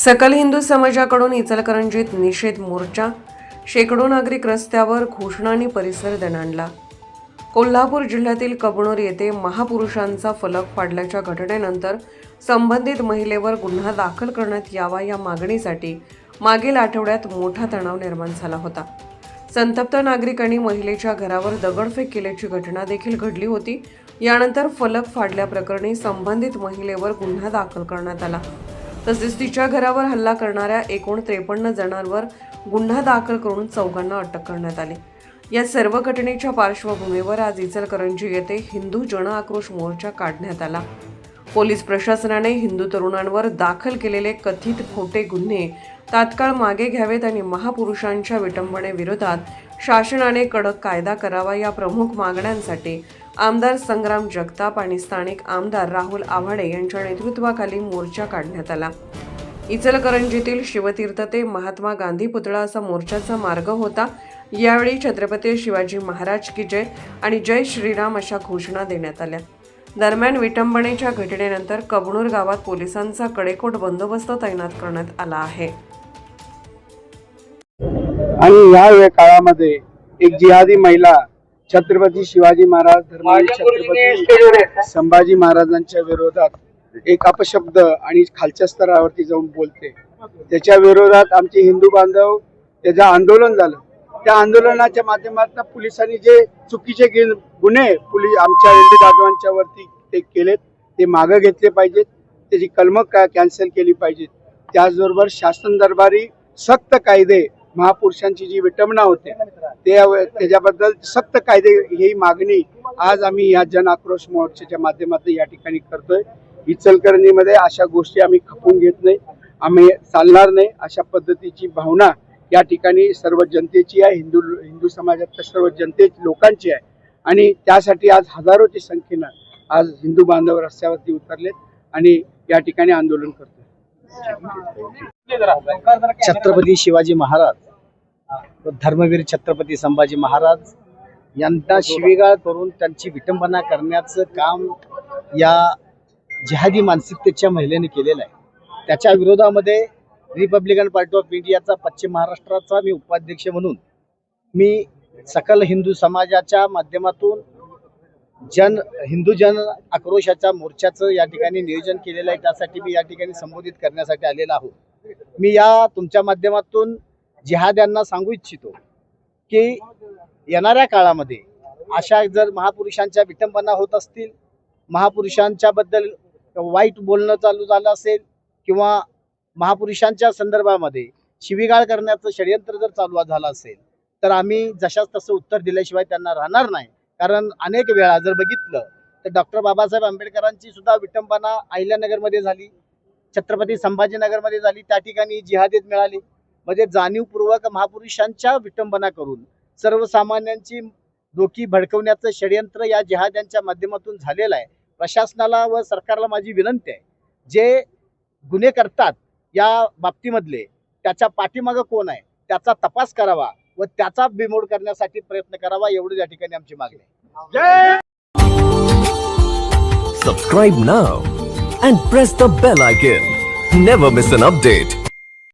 सकल हिंदू समाजाकडून इचलकरंजीत निषेध मोर्चा, शेकडो नागरिक रस्त्यावर घोषणांनी परिसर दणाणला। कोल्हापूर जिल्ह्यातील कबनूर येथे महापुरुषांचा फलक फाडल्याच्या घटनेनंतर संबंधित महिलेवर गुन्हा दाखल करण्यात यावा या मागणीसाठी मागील आठवड्यात मोठा तणाव निर्माण झाला होता। संतप्त नागरिकांनी महिलेच्या घरावर दगडफेक केल्याची घटना देखील घडली होती। यानंतर फलक फाडल्याप्रकरणी संबंधित महिलेवर गुन्हा दाखल करण्यात आला। तसेच तिच्या घरावर हल्ला करणाऱ्या एकूण 53 जणांवर गुन्हा दाखल करून 4 अटक करण्यात आली। या सर्व घटनेच्या पार्श्वभूमीवर आज इचलकरंजी येथे हिंदू जन आक्रोश मोर्चा काढण्यात आला। पोलीस प्रशासनाने हिंदू तरुणांवर दाखल केलेले कथित खोटे गुन्हे तात्काळ मागे घ्यावेत आणि महापुरुषांच्या विटंबनेविरोधात शासनाने कडक कायदा करावा या प्रमुख मागण्यांसाठी आमदार संग्राम जगताप आणि स्थानिक आमदार राहुल आव्हाडे यांच्या नेतृत्वाखाली मोर्चा काढण्यात आला। इचलकरंजीतील शिवतीर्थ ते महात्मा गांधी पुतळा असा मोर्चाचा मार्ग होता। यावेळी छत्रपती शिवाजी महाराज की जय आणि जय श्रीराम अशा घोषणा देण्यात आल्या। दरम्यान विटंबनेच्या घटनेनंतर कबनूर गावात पोलिसांचा कडेकोट बंदोबस्त तैनात करण्यात आला आहे। आणि या काळामध्ये एक जिहादी महिला छत्रपती शिवाजी महाराज धर्मवीर छत्रपती संभाजी महाराजांच्या विरोधात एक अपशब्द आणि खालच्या स्तरावरती जाऊन बोलते। त्याच्या विरोधात आमचे हिंदू बांधव त्याचं आंदोलन झालं। त्या आंदोलनाच्या माध्यमातून पोलिसांनी जे चुकीचे गुन्हे आमच्या एनडी दादवांच्या वरती ते केलेत ते मागे घेतले पाहिजेत। त्याची कलम कॅन्सल केली पाहिजेत। त्याचबरोबर शासन दरबारी सक्त कायदे महापुरुषांची जी विटंबना होते त्याच्याबद्दल सक्त कायदे ही मागणी आज आम्ही या जन आक्रोश मोर्चाच्या माध्यमातून या ठिकाणी करतोय। इचलकरंजीमध्ये अशा गोष्टी आम्ही खपवून घेत नाही, आम्ही चालणार नाही। अशा पद्धतीची भावना या ठिकाणी सर्व जनतेची आहे, हिंदू समाजातल्या सर्व लोकांची आहे आणि त्यासाठी आज हजारोच्या संख्येनं आज हिंदू बांधव रस्त्यावरती उतरलेत आणि या ठिकाणी आंदोलन करतोय। छत्रपती शिवाजी महाराज व धर्मवीर छत्रपती संभाजी महाराज यांना शिवीगाळ करून त्यांची विटंबना करण्याचं काम या जिहादी मानसिकतेच्या महिलेने केलेलं आहे। त्याच्या विरोधामध्ये रिपब्लिकन पार्टी ऑफ इंडियाचा पश्चिम महाराष्ट्राचा मी उपाध्यक्ष म्हणून मी सकल हिंदू समाजाच्या माध्यमातून हिंदू जन आक्रोशाच्या मोर्चाचं या ठिकाणी नियोजन केलेलं आहे। त्यासाठी मी या ठिकाणी संबोधित करण्यासाठी आलेला आहोत। मी या तुमच्या माध्यमातून जिहाद्यांना सांगू इच्छितो की येणाऱ्या काळामध्ये अशा जर महापुरुषांच्या विटंबना होत असतील, महापुरुषांच्या बद्दल वाईट बोलणं चालू झालं असेल किंवा महापुरुषांच्या संदर्भामध्ये शिवीगाळ करण्याचं षडयंत्र जर चालू झालं असेल तर आम्ही जशाच तसं उत्तर दिल्याशिवाय त्यांना राहणार नाही। कारण अनेक वेळा जर बघितलं तर डॉक्टर बाबासाहेब आंबेडकरांची सुद्धा विटंबना अहिल्यानगरमध्ये झाली, छत्रपती संभाजीनगरमध्ये झाली, त्या ठिकाणी जिहादीत मिळाली। म्हणजे जाणीवपूर्वक महापुरुषांच्या विटंबना करून सर्वसामान्यांची डोकी भडकवण्याचं षडयंत्र या जिहाद्यांच्या माध्यमातून झालेलं आहे। प्रशासनाला व सरकारला माझी विनंती आहे, जे गुन्हे करतात या बाबतीमधले त्याच्या पाठीमागं कोण आहे त्याचा तपास करावा व त्याचा बिमोड करण्यासाठी प्रयत्न करावा, एवढं या ठिकाणी आमची मागणी आहे। Subscribe now and press the bell icon. Never miss an update.